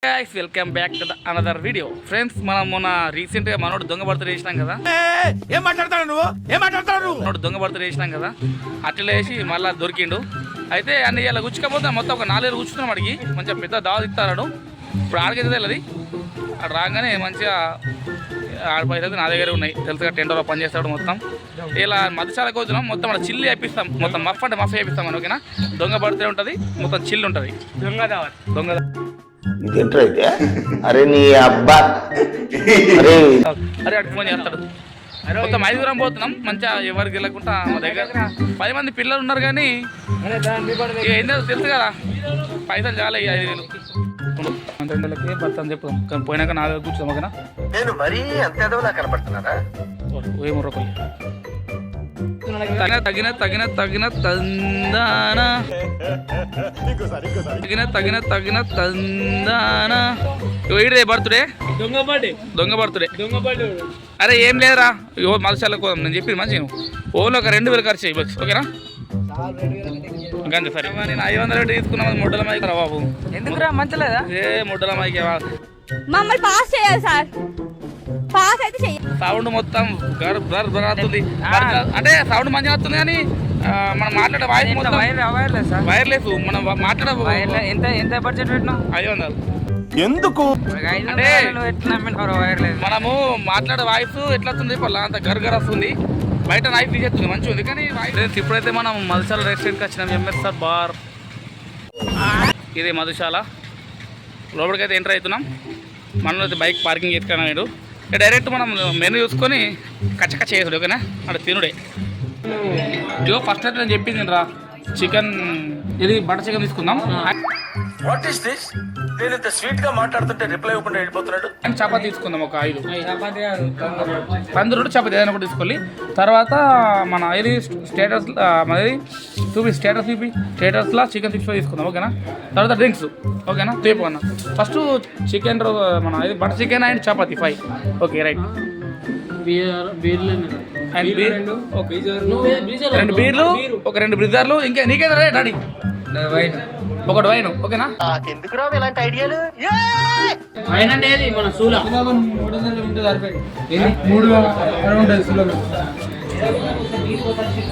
Guys welcome back to another video. Friends మనం మొన్న recent గా మనోడు దొంగ బర్త్డే చేసినాం కదా. మనోడు దొంగ బర్త్డే చేసినాం కదా, అట్లా వేసి మళ్ళీ దొరికిండు. అయితే అన్ని ఇలా గుచ్చుకపోతే మొత్తం ఒక 4 కూర్చున్నాం. అడిగి మంచిగా పెద్ద దావా ఇస్తాడు. ఇప్పుడు ఆడికైతే తెలియదు, అక్కడ రాగానే మంచిగా ఆడిపోయితే నా దగ్గర ఉన్నాయి తెలుసుగా. టెండర్లో పని చేస్తాడు మొత్తం. ఇలా మధ్యశాలకు వచ్చినాం, మొత్తం అక్కడ చిల్లి వేపిస్తాం. మొత్తం మఫ్ అంటే మఫ్ వేపిస్తాం అని. ఓకేనా, దొంగ బర్త్డే ఉంటుంది, మొత్తం చిల్లు ఉంటుంది. దొంగ అరే నీ అబ్బా అరే అటు ఫోన్ చేస్తాడు. మొత్తం 5 దూరం పోతున్నాం. మంచిగా ఎవరికి వెళ్ళకుండా మా దగ్గర 10 మంది పిల్లలు ఉన్నారు. కానీ ఏంటో తెలుసు కదా, పైసలు చాలా 5,000 2,000 పడతాను చెప్తాం. కానీ పోయినాక 4 కూర్చున్నాం. ఓకేనా, నేను మరీ అంత కనపడుతున్నారా? ఏమో రూపాయలు తగిన తగిన తగిన తగిన తందానా తగిన తగిన తగిన తందానా. ఇడే బర్త్డే, దొంగ బర్త్డే. అరే ఏం లేదురా, మలసాలకు పోదాం. నేను చెప్పి మంచి ఓన్లో ఒక 2,000 ఖర్చు అయ్యి బస్. ఓకేనా, అంతే సరే. నేను 500 తీసుకున్నాను. ముడ్డల మైకి రా బాబు. ఎందుకురా మంచలేదా? ఏ ముడ్డల మైకి మమ్మల్ని పాస్ చేయాలి సార్. పాస్ అయితే చెయ్యాలి. సౌండ్ మొత్తం వస్తుంది. అంటే సౌండ్ మంచిగా వస్తుంది, కానీ మనం మాట్లాడే వాయిస్ మొత్తం వైర్లెస్. మనం మాట్లాడే ఎంత బడ్జెట్ పెట్టినావు? 500. ఎందుకు అంటే మనము మాట్లాడే వాయిస్ ఎట్లా వస్తుంది, అంత గర్గర్ వస్తుంది. బయట నైఫ్ తీసేస్తుంది, మంచిగా ఉంది. కానీ ఇప్పుడైతే మనం మధుశాల రెస్టారెంట్కి వచ్చినాం. ఎంఎస్ఆర్ బార్ ఇది మధుశాల. లోపలికైతే ఎంటర్ అవుతున్నాం. మనలో అయితే బైక్ పార్కింగ్ చేసుకున్నాడు. డైరెక్ట్ మనం మెనూ చూసుకొని కచ్చకచ్చ చేసుడు. ఓకేనా, అక్కడ తినుడే. ఇదిగో ఫస్ట్ అయితే నేను చెప్పింది రా, చికెన్ ఇది బటర్ చికెన్ తీసుకుందాం. What is this? నేను ఇంత స్వీట్ గా మాట్లాడుతుంటే రిప్లై ఇవ్వకుండా వెళ్ళిపోతున్నాడు. చపాతీ తీసుకుందాం, ఒక 5 పందురుడు చపాతీ ఏదైనా ఒకటి తీసుకోవాలి. తర్వాత మన ఇది స్టేటస్ మనది చూపి స్టేటస్లో చికెన్ 65 తీసుకుందాం. ఓకేనా, తర్వాత డ్రింక్స్. ఓకేనా, తేపు అన్న. ఫస్ట్ చికెన్ మన ఇది butter chicken and chapati 5. Okay right. 2 బీర్లు, ఒక 2 బ్రిజర్లు, ఇంకా నీకేదా రే డాడీ? ఒకటి వైన్. ఓకేనా, ఎందుకు రావు ఇలాంటి ఐడియాలు? మన సూల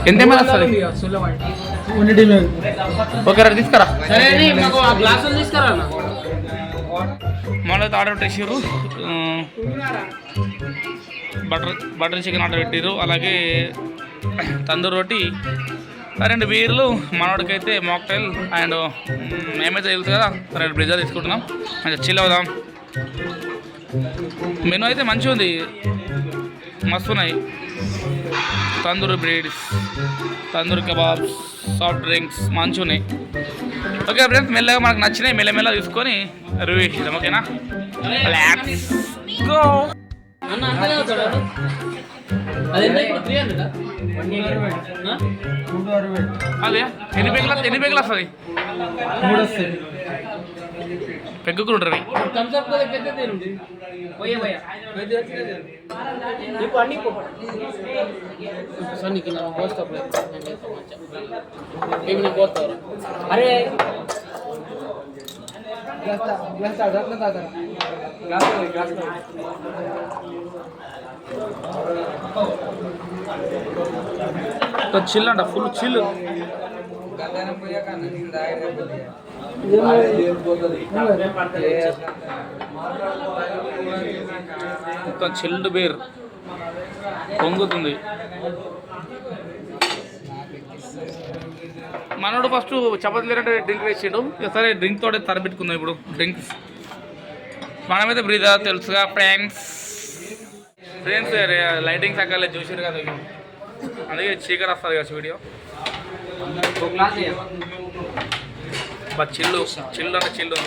ఎంతేమైనా వస్తుంది. ఓకే రైట్, తీసుకురా. మనైతే ఆర్డర్ పెట్టేసారు. బటర్ చికెన్ ఆర్డర్ పెట్టారు. అలాగే తందూరి రోటీ, 2 బీర్లు, మనోడికైతే మాక్టైల్ అండ్ మేమైతే తెలుసు కదా 2 బ్రిజర్ తీసుకుంటున్నాం. మంచిగా చిల్ అవుదాం. మెనూ అయితే మంచిగా ఉంది, మస్తు ఉన్నాయి. Tandoori breads, tandoori kebabs, soft drinks మంచిగా ఉన్నాయి. ఓకే ఫ్రెండ్స్, మెల్లగా మనకు నచ్చినాయి మెల్లమెల్ల తీసుకొని రివ్యూ చేద్దాం. ఓకేనా, లెట్స్ గో. అదే ఎన్ని పేగులు వస్తుంది? 3 వస్తుంది. పెగ్గుకులు ఉంటారు. అరే చిల్ అంట, ఫుల్ చిల్. మొత్తం చిల్డ్ బీర్ పొంగుతుంది. మనోడు ఫస్ట్ చపాతీ లేదంటే డ్రింక్ వేసిండు. సరే డ్రింక్ తోటే తరబెట్టుకుందాం. ఇప్పుడు డ్రింక్స్ మనమైతే బ్రీజర్ తెలుసుగా ఫ్రెండ్స్. లైటింగ్ సక్కలే చూసారు కదా, అందుకే చీకటి వస్తుంది కదా వీడియో. చిల్లు చిల్లు అంటే చిల్లు.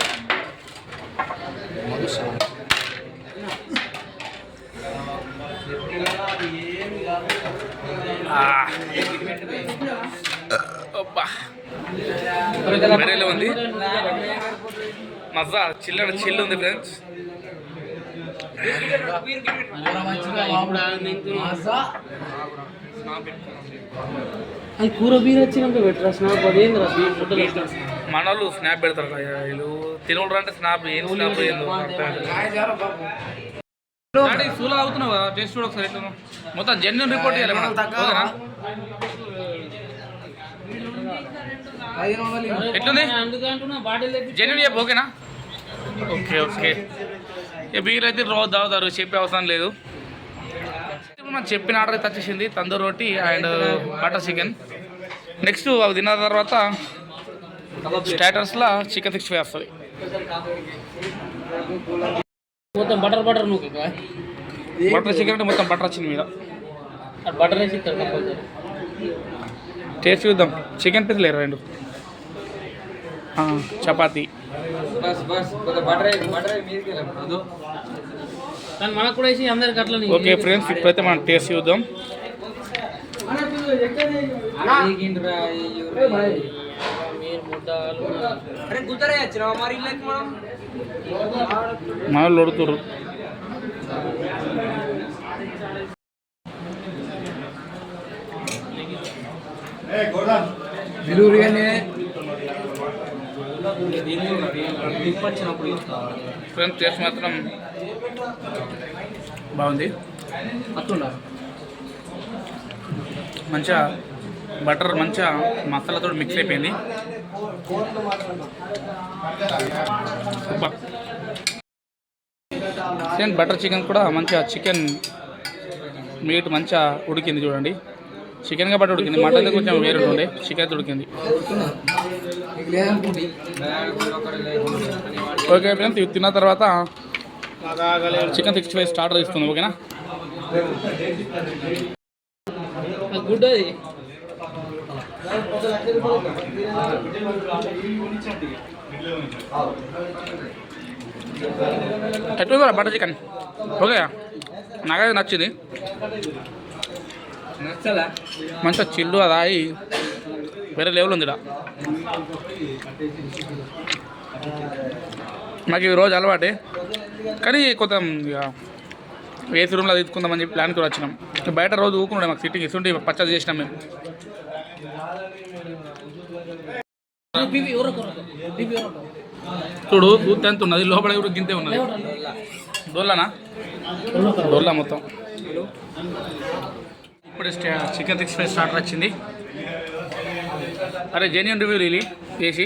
వేరేలో ఉంది మజా. చిల్లు అంటే చిల్లు ఉంది ఫ్రెండ్స్. అది కూర బీర్ వచ్చినాక పెట్టరా స్నాప్. అదేంద్రా బీర్ ఫోటోలు మన వాళ్ళు స్నాప్ పెడతారు కదా వీళ్ళు తినోళ్ళు అంటే స్నాప్ ఏం స్నాప్ సూలా అవుతున్నావు కదా టేస్ట్ చూడ ఒకసారి ఎట్లా మొత్తం జెన్యున్ రిపోర్ట్ చేయాలి మనం ఓకేనా ఎట్లుంది జెన్యున్ చెప్పు ఓకేనా ఓకే ఓకే ఇక మీరైతే రోజు తాగుతారు చెప్పే అవసరం లేదు ఇప్పుడు మనం చెప్పిన ఆర్డర్ అయితే వచ్చేసింది తందూరి రోటీ అండ్ బటర్ చికెన్ నెక్స్ట్ అవి తిన్న తర్వాత స్టార్టర్స్లో చికెన్ 65 వస్తుంది మొత్తం బటర్ బటర్ చికెన్ అంటే మొత్తం బటర్ వచ్చింది మీద బటర్ వేసి ఇస్తారు కంపల్సరీ. టేస్ట్ చూద్దాం చికెన్ పీస్ లేరు 2 చపాతీ బస్ బటర్ మీదకి వెళ్ళదు కానీ మనకు కూడా వేసి అందరికి అట్లా ఓకే ఫ్రెండ్స్ ఇప్పుడైతే మనం టేస్ట్ చూద్దాం మన వాళ్ళు కొడుతుర్రు ఫ్రెండ్స్ టేస్ట్ మాత్రం బాగుంది మంచిగా బటర్ మంచిగా మసాలాతో మిక్స్ అయిపోయింది సేమ్ బటర్ చికెన్ కూడా మంచిగా చికెన్ మీట్ మంచిగా ఉడికింది చూడండి చికెన్ కాబట్టి ఉడికింది మటన్ కొంచెం వేరే ఉండే చికెన్ అయితే ఉడికింది ఓకే ఫ్రెండ్స్ ఇవి తిన్న తర్వాత చికెన్ 65 స్టార్టర్ ఇస్తుంది ఓకేనా గుడ్ అది ఎట్లా బటర్ చికెన్ ఓకే నాకైతే నచ్చింది మంచిగా చిల్లు అది అయి వేరే లెవెల్ ఉంది ఇక్కడ నాకు ఈ రోజు అలవాటే కానీ కొంత ఇక ఏసీ రూమ్లో తీసుకుందామని చెప్పి ప్లాన్ కూడా వచ్చినాం బయట రోజు ఊరుకుండే మాకు సిట్టింగ్ ఇస్తుంటే పచ్చడి చేసినాం మేము చూడు చూస్తే ఎంత ఉన్నది లోపల కూడా గింతే ఉన్నది డోల్లానా డోల్లా మొత్తం ఇప్పుడు చికెన్ 65 స్టార్టర్ వచ్చింది అరే జెన్యున్ రివ్యూలు ఇది చేసి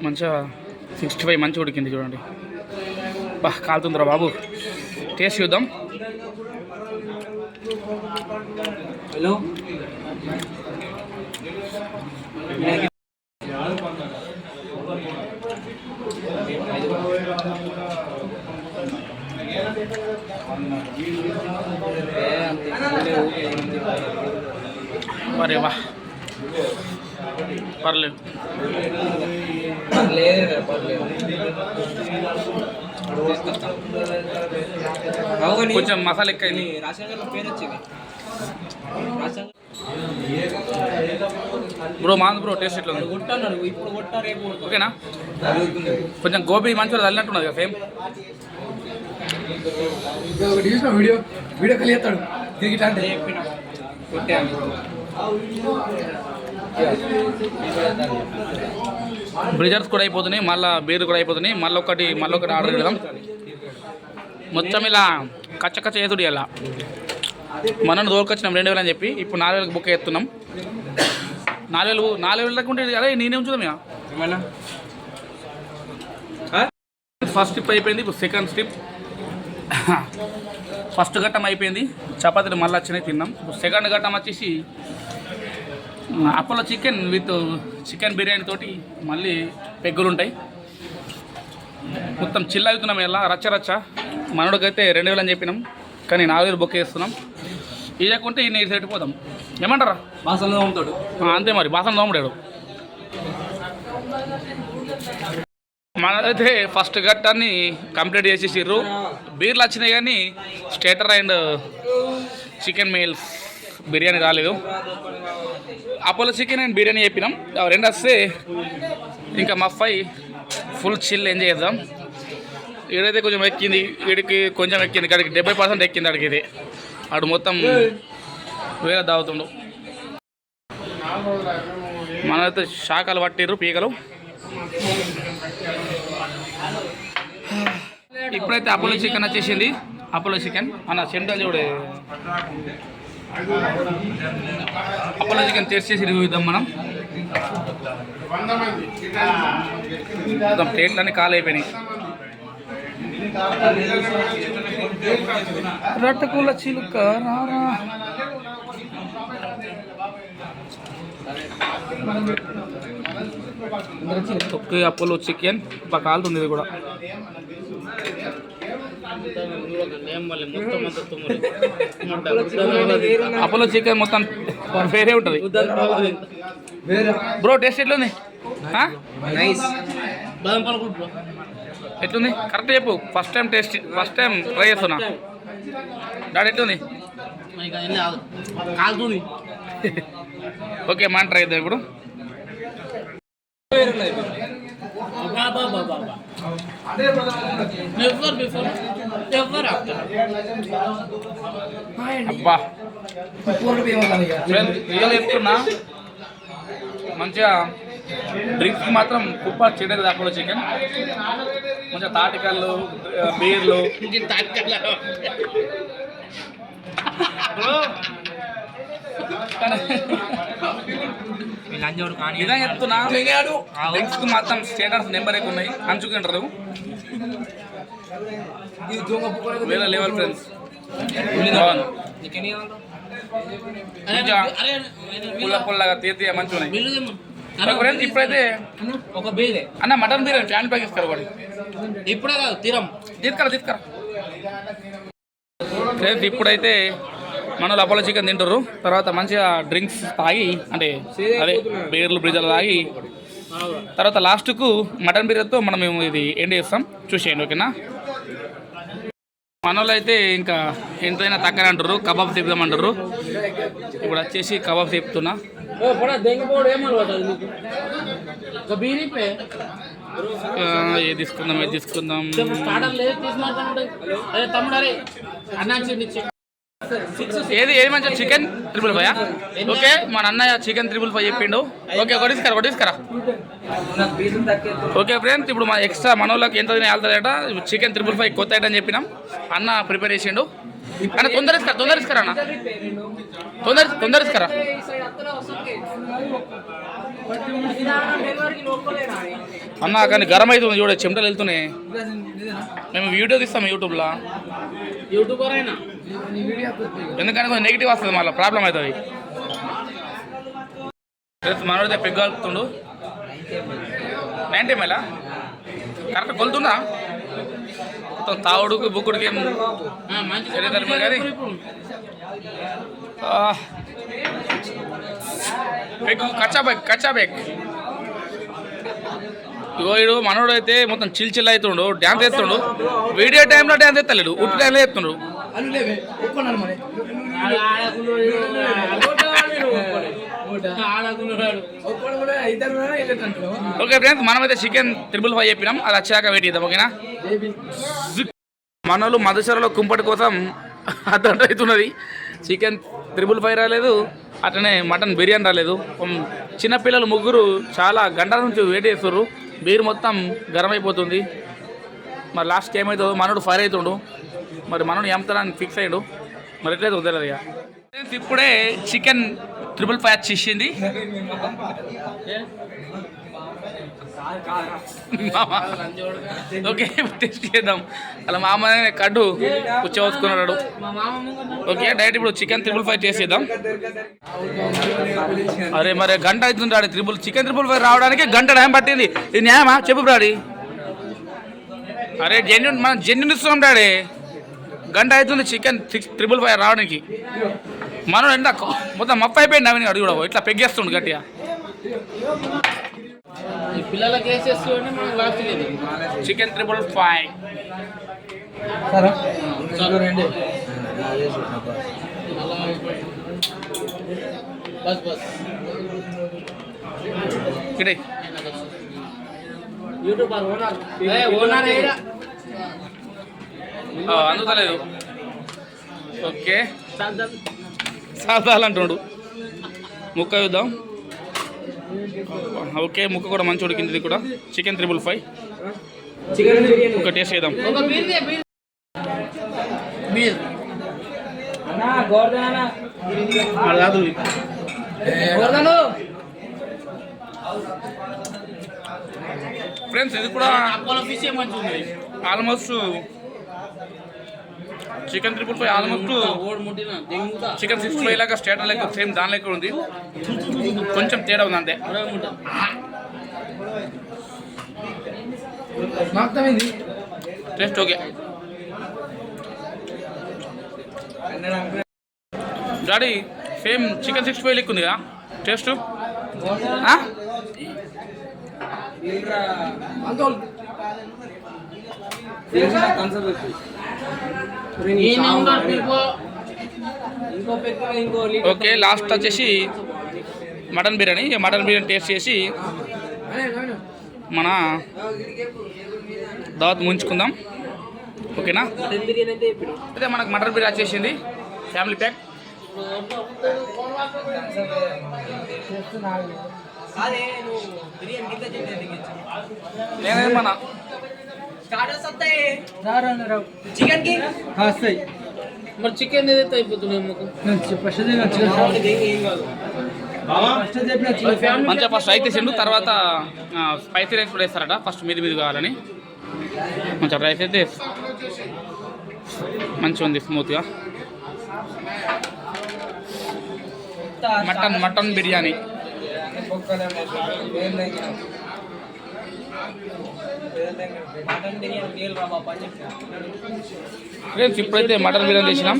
మంచిగా 65 మంచిగా ఉడికింది చూడండి బా కాలుతుందిరా బాబు టేస్ట్ చూద్దాం హలో అరే వా పర్లేదు కొంచెం మసాలా ఎక్కువ అయింది బ్రో మాంది బ్రో టేస్ట్ ఎట్లా ఉంది ఓకేనా కొంచెం గోబీ మంచిగా తల్లినట్టున్నది కదా సేమ్ వీడియో కలిగేస్తాడు తిరిగి అంటే బ్రిజర్స్ కూడా అయిపోతున్నాయి మళ్ళీ బీర్ కూడా అయిపోతున్నాయి మళ్ళీ ఒకటి ఆర్డర్ పెడదాం మొత్తం ఇలా కచ్చ చేసుడు ఇలా మనల్ని దోలుకొచ్చినాం 2000 అని చెప్పి ఇప్పుడు 4000 బుక్ చేస్తున్నాం 4000 లేకుంటే అదే నేనేం చూద్దాం ఇక ఫస్ట్ స్టిప్ అయిపోయింది ఇప్పుడు సెకండ్ స్టిప్ ఫస్ట్ ఘట్టం అయిపోయింది చపాతీలు మళ్ళీ వచ్చినాయి తిన్నాం ఇప్పుడు సెకండ్ ఘట్టం వచ్చేసి Apollo chicken with chicken biryani తోటి మళ్ళీ పెగ్గులు ఉంటాయి మొత్తం చిల్ అవుతున్నాం ఇలా రచ్చ మనోడికైతే 2000 అని చెప్పినాం కానీ 4000 బుక్ చేస్తున్నాం ఇవ్వకుంటే ఈయన ఇటు పోదాం ఏమంటారా బాసంలో తోముతాడు అంతే మరి బాసం తోముడాడు మనదైతే ఫస్ట్ ఘట్టాన్ని కంప్లీట్ చేసేసిర్రు బీర్లు వచ్చినాయి కానీ stator and chicken meals biryani రాలేదు అపోలో చికెన్ అండ్ బిర్యానీ చెప్పినాం 2 వస్తే ఇంకా మఫై ఫుల్ చిల్ ఎంజాయ్ చేద్దాం ఈడైతే కొంచెం ఎక్కింది వీడికి కొంచెం ఎక్కింది ఇక్కడికి 70% ఎక్కింది అడిగి ఇది ఆడు మొత్తం వేరే తాగుతుండు. మనైతే శాఖలు పట్టిర్రు పీకలు. ఇప్పుడైతే అపోలో చికెన్ వచ్చేసింది. అపోలో చికెన్ అన్న చెంటలు చూడే. అపోలో చికెన్ టేస్ట్ చేసి రివ్యూ ఇద్దాం మనం. మొత్తం ప్లేట్లన్నీ ఖాళీ అయిపోయినాయి. రట్టకుల చిలుక రారా. ఓకే అపోలో చికెన్ బాగా కాలుతుంది ఇది కూడా. అపోలో చికెన్ మొత్తం వేరే ఉంటుంది బ్రో. టేస్ట్ ఎట్లుంది? ఎట్లుంది కరెక్ట్ చెప్పు. ఫస్ట్ టైం ట్రై చేస్తున్నా. డాడీ ఎట్లుంది? ఓకే మనం ట్రై చేద్దాం ఇప్పుడు. అబ్బా రియల్ చెప్తున్నా, మంచిగా డ్రింక్స్ మాత్రం కుప్ప చెడేది అపోలో చికెన్. మంచిగా తాటికల్లు, బీర్లు. నిజంగా చెప్తున్నా, డ్రింక్స్ మాత్రం స్టేటస్ నెంబర్ ఎక్కువ ఉన్నాయి. అంచుకుంటారు వేరే లెవెల్ ఫ్రెండ్స్. పుల్ల పుల్లగా తీర్తి మంచిగా ఉన్నాయి. ఇప్పుడైతే ఒక బీరే అన్న మటన్ బిర్యానీ ఫ్యాన్ ప్యాక్ ఇస్తారు వాడు. ఇప్పుడే కాదు తీసుకోరా. ఇప్పుడైతే మనోళ్ళు అపోలో చికెన్ తింటారు. తర్వాత మంచిగా డ్రింక్స్ తాగి, అంటే అదే బీర్లు బ్రిజర్లు తాగి, తర్వాత లాస్ట్కు మటన్ బిర్యానీతో మనం ఇది ఎండ్ చేస్తాం. చూసేయండి ఓకేనా. మనోళ్ళు అయితే ఇంకా ఎంతైనా తక్కువ అంటారు. కబాబ్ తిప్పుదామంటారు. ఇప్పుడు వచ్చేసి కబాబ్ తిప్పుతున్నా. ఏది తీసుకుందాం. ఏది మంచిగా చికెన్ 555. ఓకే మన అన్నయ్య చికెన్ 555 చెప్పిండు. ఓకే ఒకటి తీసుకురా. ఓకే ఫ్రెండ్స్, ఇప్పుడు మా ఎక్స్ట్రా మనోళ్ళకి ఎంత వెళ్తాడట చికెన్ 555 కొత్త ఐటమ్ చెప్పినాం. అన్న ప్రిపేర్ చేసిండు. అన్న తొందర ఇసుకరా అన్న, తొందర ఇసుకరా. అన్న కానీ గరం అవుతుంది చూడ, చెమటలు వెళ్తున్నాయి. మేము వీడియో తీస్తాం యూట్యూబ్లో. యూట్యూబర్ అయినా ఎందుకంటే కొంచెం నెగిటివ్ వస్తుంది, మళ్ళీ ప్రాబ్లం అవుతుంది. మనోడితే పెగ్గుతుండు 90 ml కరెక్ట్ కొలుతుందా? మొత్తం తావుడుకు బుక్కుడికి కానీ పెగ్గు కచ్చా బెగ్. ఇగో మనోడు అయితే మొత్తం చిల్ అవుతుండు, డ్యాన్స్ చేస్తుండు. వీడియో టైంలో డ్యాన్స్ ఎత్తలేడు, ఉట్టి టైంలో చేస్తుండ్రు. ఓకే ఫ్రెండ్స్, మనమైతే చికెన్ 555 చెప్పినాం. అది వచ్చాక వెయిట్ చేద్దాం ఓకేనా. మనోళ్ళు మధుసరలో కుంపటి కోసం అర్థం అవుతున్నది. చికెన్ 555 రాలేదు, అట్లనే మటన్ బిర్యానీ రాలేదు. చిన్నపిల్లలు ముగ్గురు చాలా గంటల నుంచి వెయిట్ చేస్తున్నారు. బీర్ మొత్తం గరం అయిపోతుంది. మరి లాస్ట్ ఏమవుతుందో మనోడు ఫైర్ అవుతుండు. మరి మనోడు ఎంతని ఫిక్స్ అయ్యాడు. మరి ఎట్లయితే వదిలేదు ఇక. ఇప్పుడే చికెన్ 555 వచ్చేసింది. ఓకే టేస్ట్ చేద్దాం. అలా మామ కడ్డు కూర్చోసుకున్నాడు. ఓకే డైరెక్ట్ ఇప్పుడు చికెన్ 555 చేసేద్దాం. అరే మరి గంట అవుతుంది డాడీ. చికెన్ 555 రావడానికి గంట టైం పట్టింది. ఇది న్యాయమా చెప్పు డాడీ? అరే జెన్యున్ ఇస్తున్నాం డాడీ. గంట అవుతుంది చికెన్ 555 రావడానికి. మనం ఎంత మొత్తం మప్ప అయిపోయింది. అవన్నీ అడుగు కూడా ఇట్లా పెగ్గేస్తుండు గట్టిగా. పిల్లలకి చికెన్ 555 ఇడే అందుతలేదు. ఓకే సాధాలంటున్నాడు. ముక్క చూద్దాం. ఓకే, ముక్క కూడా మంచి ఉడికింది. ఇది కూడా చికెన్ 555. ఒక టేస్ట్ చేద్దాం. అది కాదు. ఫ్రెండ్స్ ఇది కూడా ఆల్మోస్ట్ చికెన్ 555 ఆల్మోస్ట్ చికెన్ 65 లాగా స్టేటర్ లెక్క సేమ్ దాని లెక్క ఉంది. కొంచెం తేడా ఉంది అంతే. Taste okay. Daddy same chicken 65 లెక్క ఉంది కదా టేస్ట్. ఓకే, లాస్ట్ వచ్చేసి mutton biryani. Mutton biryani taste చేసి మన దావత్ ముంచుకుందాం. ఓకేనా? అయితే మనకు మటన్ బిర్యానీ వచ్చేసింది ఫ్యామిలీ ప్యాక్. నేనేమన్నా చికెన్ కి మరి చికెన్ ఏదైతే అయిపోతుంది మంచిగా ఫస్ట్ రైస్ వేసిండు, తర్వాత స్పైసీ రైస్ కూడా వేస్తారట. ఫస్ట్ మీది కావాలని మంచిగా రైస్ అయితే మంచిగా ఉంది, స్మూత్గా. మటన్ బిర్యానీ ఫ్రెండ్స్ ఇప్పుడైతే మటన్ బిర్యానీ చేసినాం.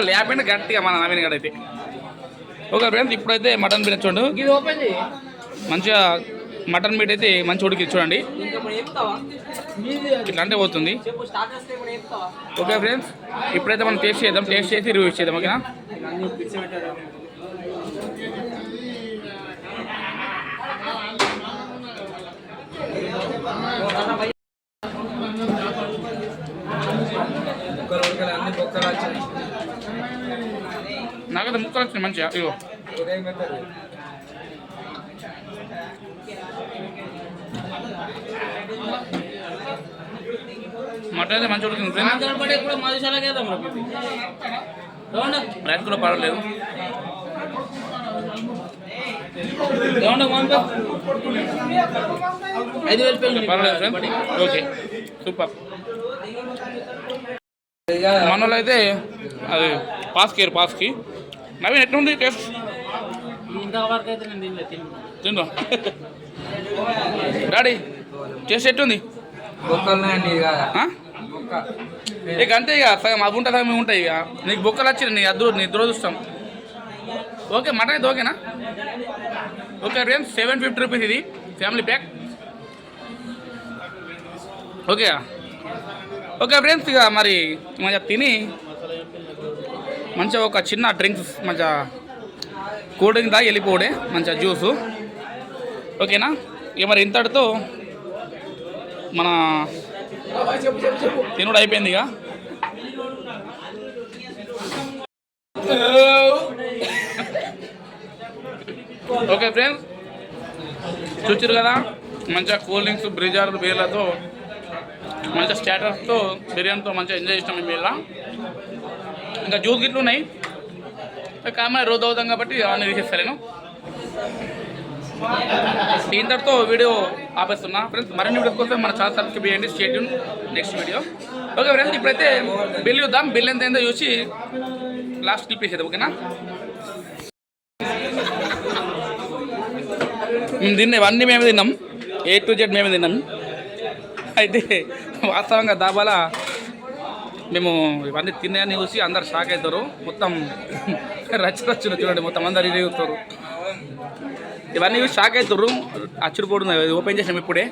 లేకపోయినా గట్టిగా మన నవీన్ గడ అయితే. ఓకే ఫ్రెండ్స్ ఇప్పుడైతే మటన్ బిర్యానీ చూడండి. మంచిగా మటన్ మీట్ అయితే మంచి ఉడికి చూడండి. ఇట్లా అంటే పోతుంది. ఓకే ఫ్రెండ్స్ ఇప్పుడైతే మనం టేస్ట్ చేద్దాం. టేస్ట్ చేసి రివ్యూ చేద్దాం. ఓకేనా? నాకైతే ముక్కలు వచ్చినాయి మంచిగా. ఇగో మటన్ అయితే మంచిగా ఉడికింది. రైస్ కూడా పర్వాలేదు. పర్వాలేదు ఫ్రెండ్స్. Okay super. మనలో అయితే అది పాస్కి నవీన్ ఎట్లుంది టేస్ట్? తిందా డాడీ టేస్ట్ ఎట్లుంది? ఇక అంతే, ఇక సగం అవి ఉంటాయి సగం ఉంటాయి. ఇక నీకు బొక్కలు వచ్చింది, నీ దురదృష్టం. ఓకే మటన్ అయితే ఓకేనా? ఓకే ఫ్రెండ్స్ 750 రూపీస్ ఇది family pack. Okay okay friends ఇక మరి మంచిగా తిని మంచిగా ఒక చిన్న డ్రింక్స్ మంచిగా కూల్ డ్రింక్ తాగి వెళ్ళిపోడే, మంచిగా జ్యూసు. ఓకేనా? ఇక మరి ఇంతటితో మన తినుడు అయిపోయింది. ఇక ఓకే ఫ్రెండ్స్ చూచారు కదా, మంచిగా కూల్ డ్రింక్స్ బ్రిజార్లు బీర్లతో మంచిగా స్టార్టర్స్తో బిర్యానీతో మంచిగా ఎంజాయ్ చేసినాం మేము. ఇలా ఇంకా జ్యూస్ గిట్లు ఉన్నాయి. కామన్ రోజు అవుతాం కాబట్టి అవన్నీ తీసేస్తాను. ఇంతటితో వీడియో ఆపేస్తున్నా ఫ్రెండ్స్. మరిన్ని వీడియోస్ కోసం మన ఛానల్ సబ్స్క్రైబ్ చేయండి. Stay tune next video. Okay friends ఇప్పుడైతే బిల్ చూద్దాం. బిల్ ఎంత ఏందో చూసి లాస్ట్ క్లిప్ వేసేది. ఓకేనా? ఇవన్నీ మేమే తిన్నాం, A to Z మేమే తిన్నాం. అయితే వాస్తవంగా దాబాల మేము ఇవన్నీ తిన్నాయని చూసి అందరు షాక్ అవుతారు. మొత్తం రచ్చులు చూడండి, మొత్తం అందరు ఇది చూస్తారు. ఇవన్నీ చూసి షాక్ అవుతారు, అచ్చుడుపోతున్నాయి. ఓపెన్ చేసాం ఇప్పుడే.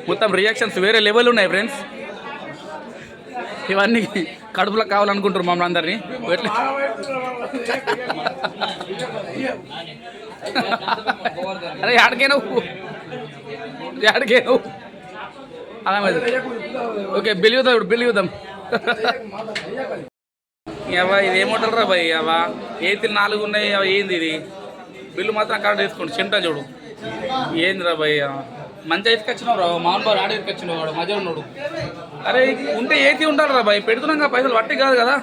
మొత్తం రియాక్షన్స్ వేరే లెవెల్ ఉన్నాయి ఫ్రెండ్స్. ఇవన్నీ కడుపులో కావాలనుకుంటారు మమ్మల్ని అందరినీ. ఎట్లా అరే ఆడికైనా యాడికే అలా ఓకే బిల్ చూద్దాం ఇప్పుడు బిల్ చూద్దాం అవా ఇది ఏమంటారు రా భయ్ అవా ఏతి 4 ఉన్నాయి అవి ఏంది ఇది బిల్లు మాత్రం కరెక్ట్ వేసుకోండి చెంటా చూడు ఏంది రా భయ్ మంచిగా తీసుకొచ్చినావు రా మామూలు ఆడ తీసుకొచ్చినావు వాడు మధ్య ఉన్నాడు అరే ఉంటే ఏతి ఉండాలి రా భయ్ పెడుతున్నాం కదా పైసలు వట్టి కాదు కదా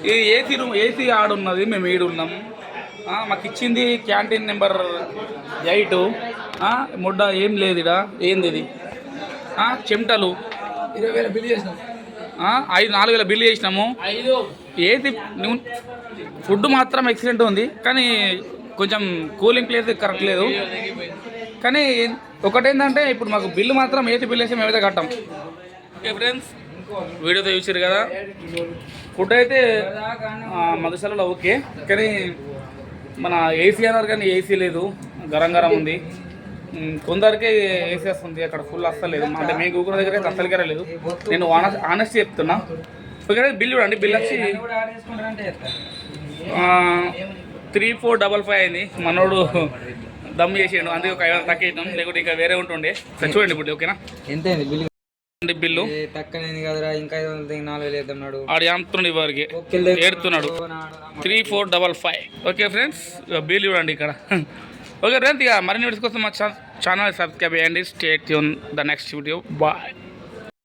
ఇది ఏసీ రూమ్ ఏసీ ఆడున్నది మేము ఈడున్నాం మాకు ఇచ్చింది క్యాంటీన్ నెంబర్ 8 ముడ్డ ఏం లేదు ఇడా ఏంది ఇది చెమటలు 20,000 బిల్ చేసినాం 4,000 బిల్లు చేసినాము ఏది ఫుడ్ మాత్రం ఎక్సలెంట్ ఉంది కానీ కొంచెం కూలింగ్ ప్లేస్ కరెక్ట్ లేదు కానీ ఒకటేంటంటే ఇప్పుడు మాకు బిల్లు మాత్రం ఏది బిల్లు వేసి మేమైతే కట్టాం ఓకే ఫ్రెండ్స్ వీడియోతో చూసారు కదా ఫుడ్ అయితే మధుశాలలో ఓకే కానీ మన ఏసీ అన్నారు కానీ ఏసీ లేదు గరం గరం ఉంది కొందరికి ఏసీ వస్తుంది అక్కడ ఫుల్ వస్తలేదు అంటే మేము కూకున్న దగ్గర అయితే అస్సలుగా లేదు నేను ఆనెస్ట్ చెప్తున్నా ఓకే బిల్ చూడండి బిల్ వచ్చి 3455 అయింది మనోడు దమ్ చేసాడు అందుకే ఒక 500 తక్కువ ఇద్దాం లేకుంటే ఇంకా వేరే ఉంటుండే సరే చూడండి ఇప్పుడు ఓకేనా ఎంత బిల్లు బిల్లు తక్కువైంది కదరా ఇంకా 4,000 వేద్దాం ఆడు ఏడుతున్నాడు వారికి ఏడుతున్నాడు 3455 ఓకే ఫ్రెండ్స్ బిల్ చూడండి ఇక్కడ ఓకే ఫ్రెండ్స్ ఇక మరిన్ని వీడియోస్ కోసం మా ఛానల్ సబ్స్క్రైబ్ చేయండి stay tune the next video bye